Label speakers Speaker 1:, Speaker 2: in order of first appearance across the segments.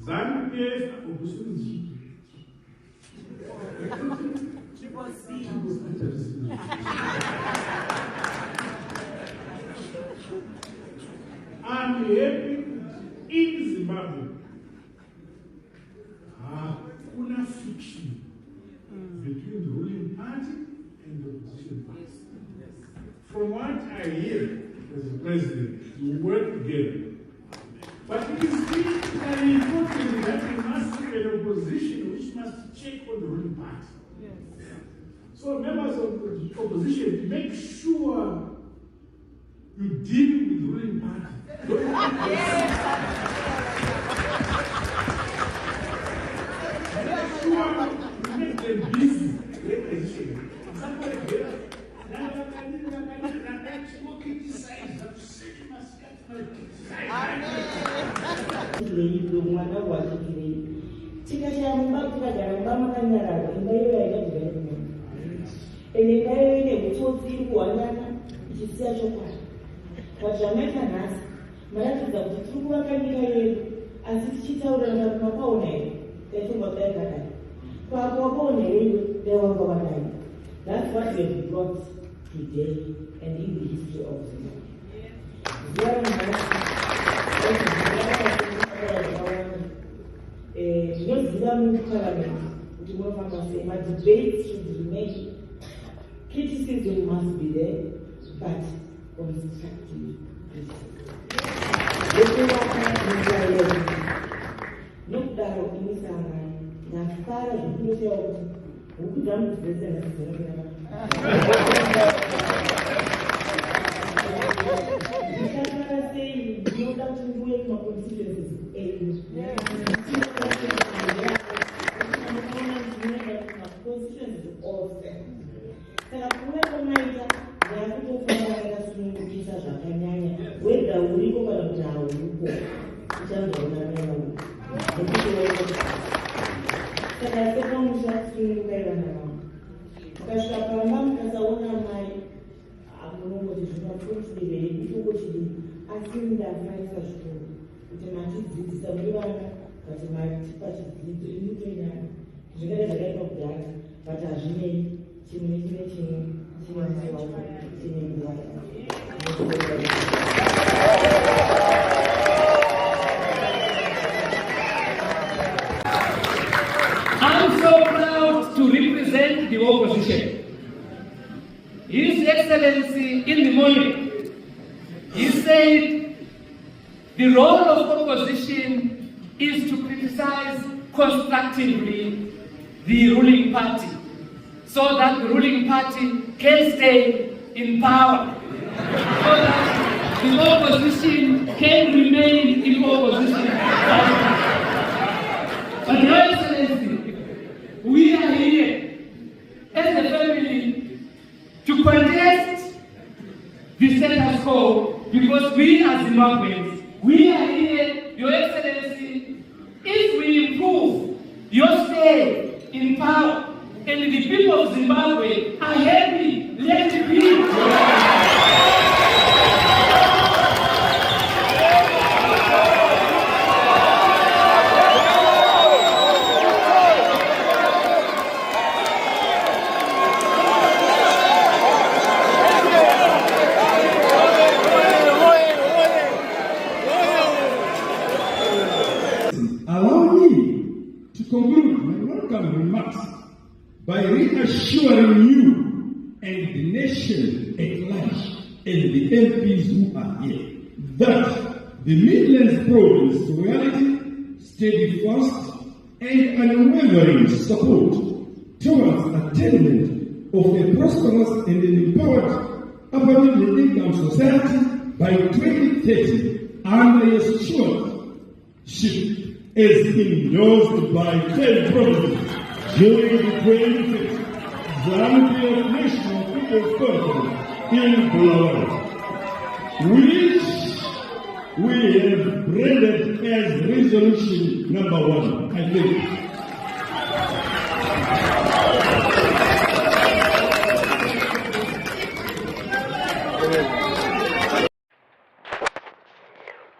Speaker 1: ZANU-PF opposition. I'm happy in Zimbabwe. Kuna friction between the ruling party and the opposition party. From what I hear as the president, we work together. But it is critically important that we must have an opposition which must check on the ruling party. Yes. So members of the opposition, make sure you deal with the ruling party. Make sure you make them busy. Somebody here,
Speaker 2: that's what we have brought today and in the history of Zimbabwe. Very much. My debates should remain. Criticism must be there, but constructive criticism. Look down in this now far as you know, who done this
Speaker 3: I'm so proud to represent the opposition. His Excellency in the morning, he said the role of opposition is to criticize constructively the ruling party so that the ruling party can stay in power, so that the opposition can remain in opposition. But Your Excellency, we are here as a family to contest the status quo because we are Zimbabweans. We are here, Your Excellency, if we improve your stay in power and the people of Zimbabwe are happy, let it be.
Speaker 1: Conclude my welcome remarks by reassuring you and the nation at large and the MPs who are here that the Midlands province reality, steadfast and unwavering support towards attainment of a prosperous and an empowered upper middle income society by 2030 under your stewardship is endorsed by 10 provinces during the 25th ZANU-PF National People's Conference in Bulawayo, which we have branded as resolution number 1. I think.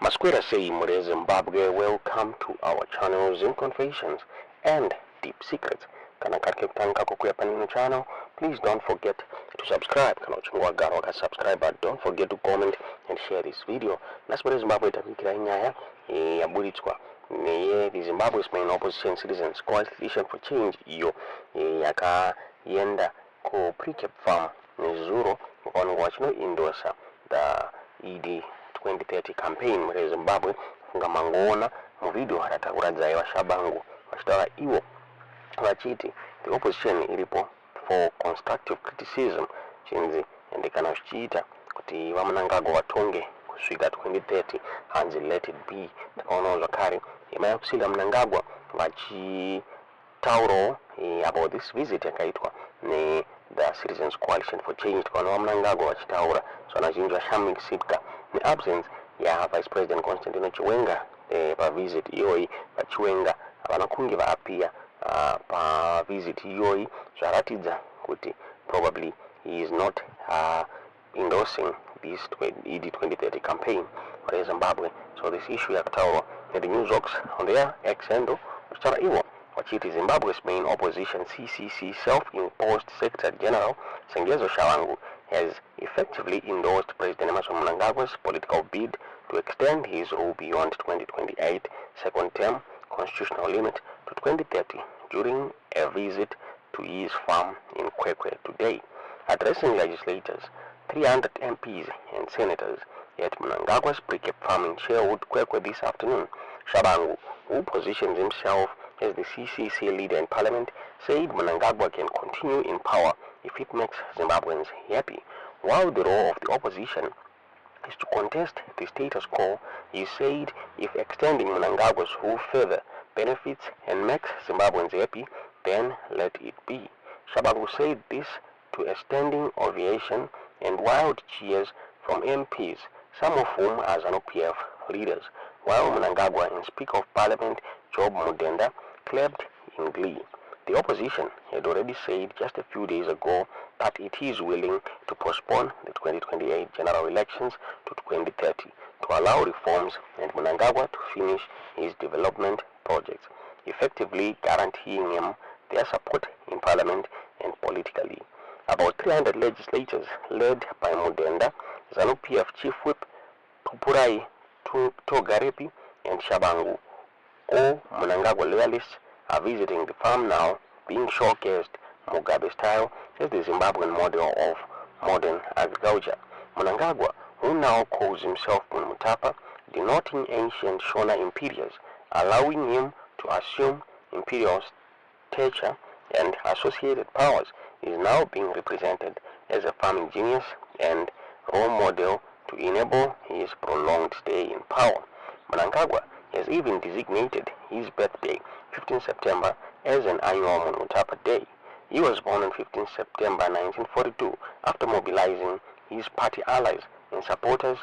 Speaker 4: Masquera say Mure Zimbabwe, welcome to our channel Zim Confessions and Deep Secrets. Kana karke kutanga kukuya nino channel, please don't forget to subscribe. Kana uchungwa garo waka subscribe, but don't forget to comment and share this video. Nasi Mure Zimbabwe itakikira inyaya ya bulitwa neye the Zimbabwe's main opposition citizens coalition for change iyo yaka yenda ku Precabe farm nizuro on wachino endorser the ED 2030 campaign muri Zimbabwe nga mangona mu video hatakuradza ya shabangu wachitaura iwo vachiti the opposition iripo for constructive criticism chinzi ende kana zvichiita kuti vamunangagwa vatonge kusvika 2030 hanzi let it be. Takaonawo zvakare imai yakusila munangagwa vachitaurawo about this visit yakaitwa ne the Citizens Coalition for Change. Takaona munangagwa vachitaura zvona zvinji vashamikidzika neabsence ya Vice President Constantino Chiwenga pavisit iyoyi. Chiwenga havana kunge vaapia pavisit iyoyi, zvaratidza kuti probably he is not endorsing this ED 2030 campaign for Zimbabwe. So this issue yakataurwa the news works on their X handle vachitaura iwo vachiti Zimbabwe's main opposition CCC self-imposed Secretary General Sengezo Shawangu has effectively endorsed President Emmerson Mnangagwa's political bid to extend his rule beyond 2028 second term constitutional limit to 2030 during a visit to his farm in Kwekwe today. Addressing legislators, 300 MPs and senators at Mnangagwa's Precabe farm in Sherwood, Kwekwe this afternoon, Shabangu, who positions himself as the CCC leader in parliament, said Mnangagwa can continue in power if it makes Zimbabweans happy, while the role of the opposition is to contest the status quo. He said if extending Mnangagwa's rule further benefits and makes Zimbabweans happy, then let it be. Shabangu said this to a standing ovation and wild cheers from MPs, some of whom are ZANU-PF leaders, while Mnangagwa and Speaker of Parliament Job Mudenda clapped in glee. The opposition had already said just a few days ago that it is willing to postpone the 2028 general elections to 2030 to allow reforms and Mnangagwa to finish his development projects, effectively guaranteeing him their support in parliament and politically. About 300 legislators led by Mudenda, ZANU-PF Chief Whip Pupurai Togarepi and Shabangu, all Mnangagwa loyalists, are visiting the farm now, being showcased Mugabe style as the Zimbabwean model of modern agriculture. Mnangagwa, who now calls himself Mutapa, denoting ancient Shona imperials, allowing him to assume imperial stature and associated powers, is now being represented as a farming genius and role model to enable his prolonged stay in power. Mnangagwa has even designated his birthday, 15 September, as an annual Mutapa Day. He was born on 15 September 1942 after mobilizing his party allies and supporters.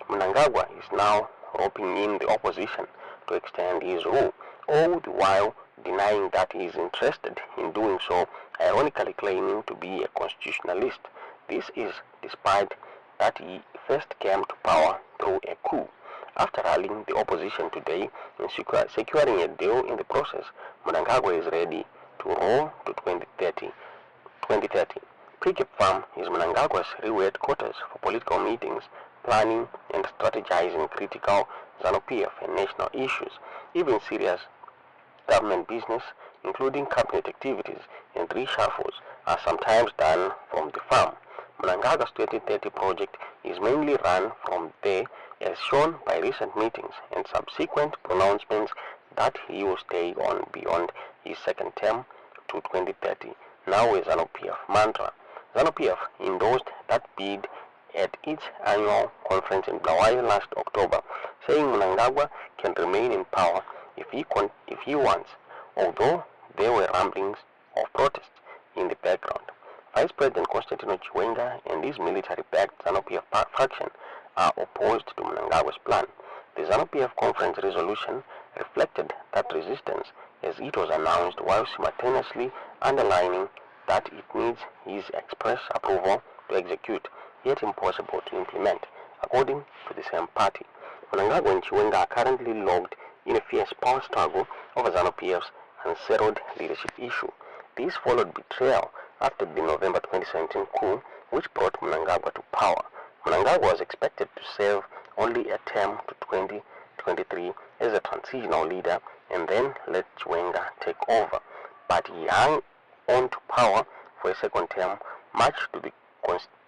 Speaker 4: Mnangagwa is now roping in the opposition to extend his rule, all the while denying that he is interested in doing so, ironically claiming to be a constitutionalist. This is despite that he first came to power through a coup. After rallying the opposition today and securing a deal in the process, Mnangagwa is ready to roll to 2030. Precabe Farm is Mnangagwa's real headquarters for political meetings, planning and strategizing critical ZANU-PF and national issues. Even serious government business, including cabinet activities and reshuffles, are sometimes done from the farm. Mnangagwa's 2030 project is mainly run from there, as shown by recent meetings and subsequent pronouncements that he will stay on beyond his second term to 2030, now a ZANU-PF mantra. ZANU-PF endorsed that bid at its annual conference in Bulawayo last October, saying Mnangagwa can remain in power if he wants, although there were rumblings of protests in the background. Vice President Constantino Chiwenga and his military-backed ZANU-PF faction are opposed to Mnangagwa's plan. The ZANU-PF conference resolution reflected that resistance as it was announced, while simultaneously underlining that it needs his express approval to execute, yet impossible to implement, according to the same party. Mnangagwa and Chiwenga are currently locked in a fierce power struggle over ZANU-PF's unsettled leadership issue. This followed betrayal after the November 2017 coup, which brought Mnangagwa to power. Mnangagwa was expected to serve only a term to 2023 as a transitional leader and then let Chiwenga take over. But he hung on to power for a second term, much to the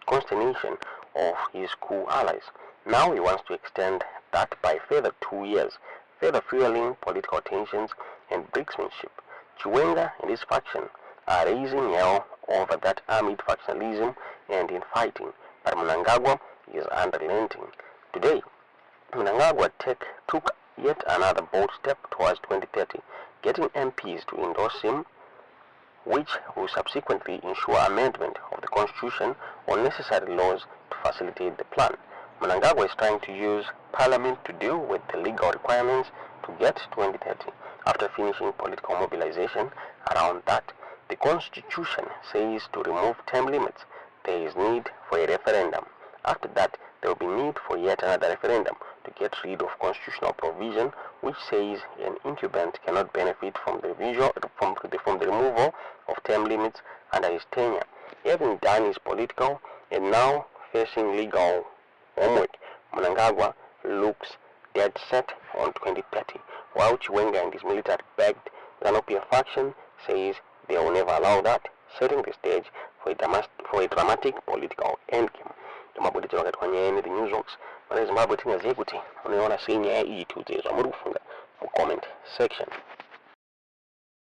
Speaker 4: consternation of his coup allies. Now he wants to extend that by further 2 years, further fueling political tensions and brinkmanship. Chiwenga and his faction are raising hell over that amid factionalism and infighting, but Mnangagwa is unrelenting. Today, Mnangagwa took yet another bold step towards 2030, getting MPs to endorse him, which will subsequently ensure amendment of the constitution or necessary laws to facilitate the plan. Mnangagwa is trying to use parliament to deal with the legal requirements to get to 2030. After finishing political mobilization around that, the constitution says to remove term limits, there is need for a referendum. After that, there will be need for yet another referendum to get rid of constitutional provision which says an incumbent cannot benefit from the removal of term limits under his tenure. Having done his political and now facing legal homework, Mnangagwa looks dead set on 2030, while Chiwenga and his military-backed ZANU-PF faction says they will never allow that, setting the stage for a dramatic political endgame. Mabuditi wakati kwenye the news box, Zimbabwe tingaziye kuti unaona senior ya iyi tutezo murufunga mu comment section.